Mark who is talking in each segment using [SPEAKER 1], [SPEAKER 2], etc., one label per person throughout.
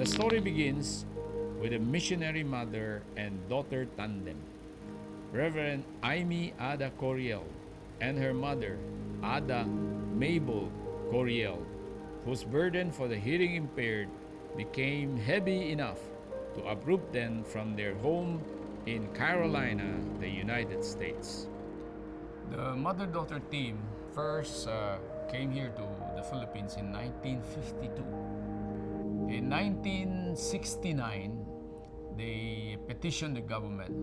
[SPEAKER 1] story begins with a missionary mother and daughter tandem, Reverend Amy Ada Coriel and her mother, Ada Mabel Coriel, whose burden for the hearing impaired became heavy enough to uproot them from their home in Carolina, the United States. The mother-daughter team first came here to the Philippines in 1952. In 1969, they petitioned the government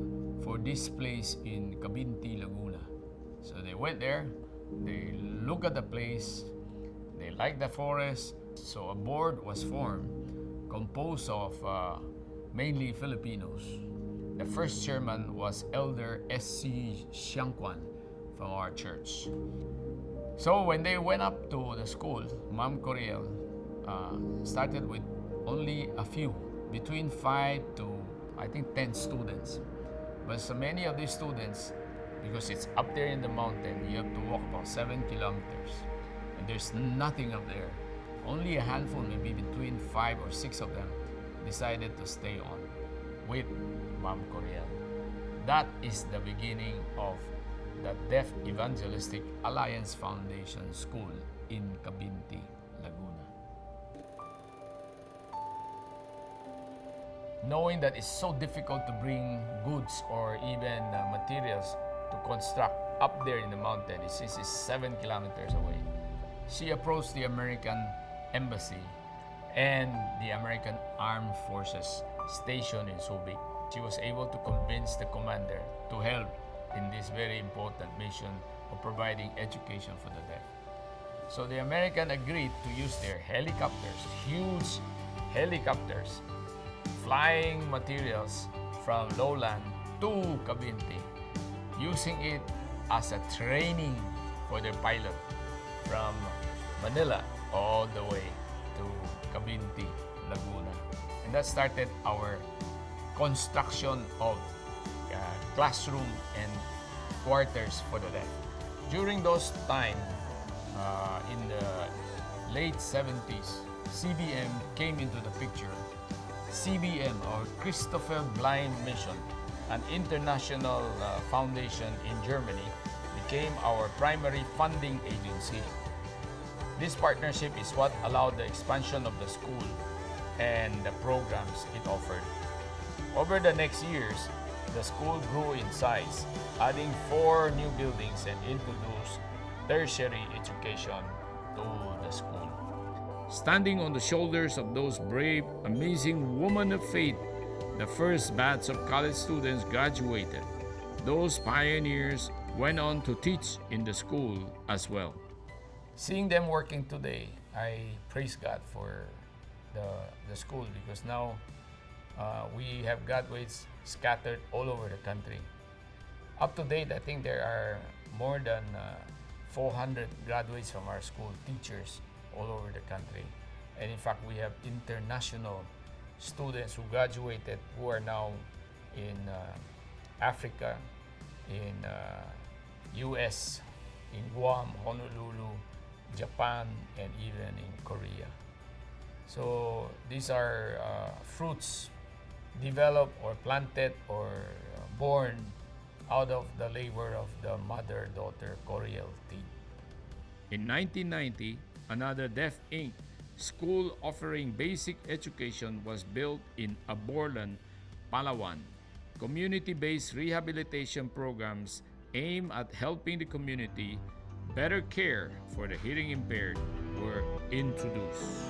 [SPEAKER 1] for this place in Cabinti, Laguna. So they went there, they looked at the place, they liked the forest, so a board was formed composed of mainly Filipinos. The first chairman was Elder S.C. Xiangquan from our church. So when they went up to the school, Ma'am Coriel started with only a few, between 5 to I think 10 students. But so many of these students, because it's up there in the mountain, you have to walk about 7 kilometers. And there's nothing up there. Only a handful, maybe between 5 or 6 of them, decided to stay on with Ma'am Coriel. That is the beginning of the Deaf Evangelistic Alliance Foundation School in Cabinti, Laguna. Knowing that it's so difficult to bring goods or even materials to construct up there in the mountain, since it's 7 kilometers away, she approached the American Embassy and the American Armed Forces stationed in Subic. She was able to convince the commander to help in this very important mission of providing education for the deaf. So the American agreed to use their helicopters, huge helicopters, flying materials from lowland to Cabinti, using it as a training for their pilot from Manila all the way to Cabinti, Laguna. And that started our construction of classroom and quarters for the deaf. During those time, in the late 70s, CBM came into the picture. CBM, or Christopher Blind Mission, an international foundation in Germany, became our primary funding agency. This partnership is what allowed the expansion of the school and the programs it offered. Over the next years, the school grew in size, adding 4 new buildings and introduced tertiary education to the school. Standing on the shoulders of those brave, amazing women of faith, the first batch of college students graduated. Those pioneers went on to teach in the school as well. Seeing them working today, I praise God for the school, because now we have graduates scattered all over the country. Up to date, I think there are more than 400 graduates from our school, teachers all over the country. And in fact, we have international students who graduated who are now in Africa, in US, in Guam, Honolulu, Japan, and even in Korea. So these are fruits developed or planted or born out of the labor of the mother-daughter Coriel team. In 1990, another Deaf Inc. school offering basic education was built in Aborlan, Palawan. Community-based rehabilitation programs aimed at helping the community better care for the hearing impaired were introduced.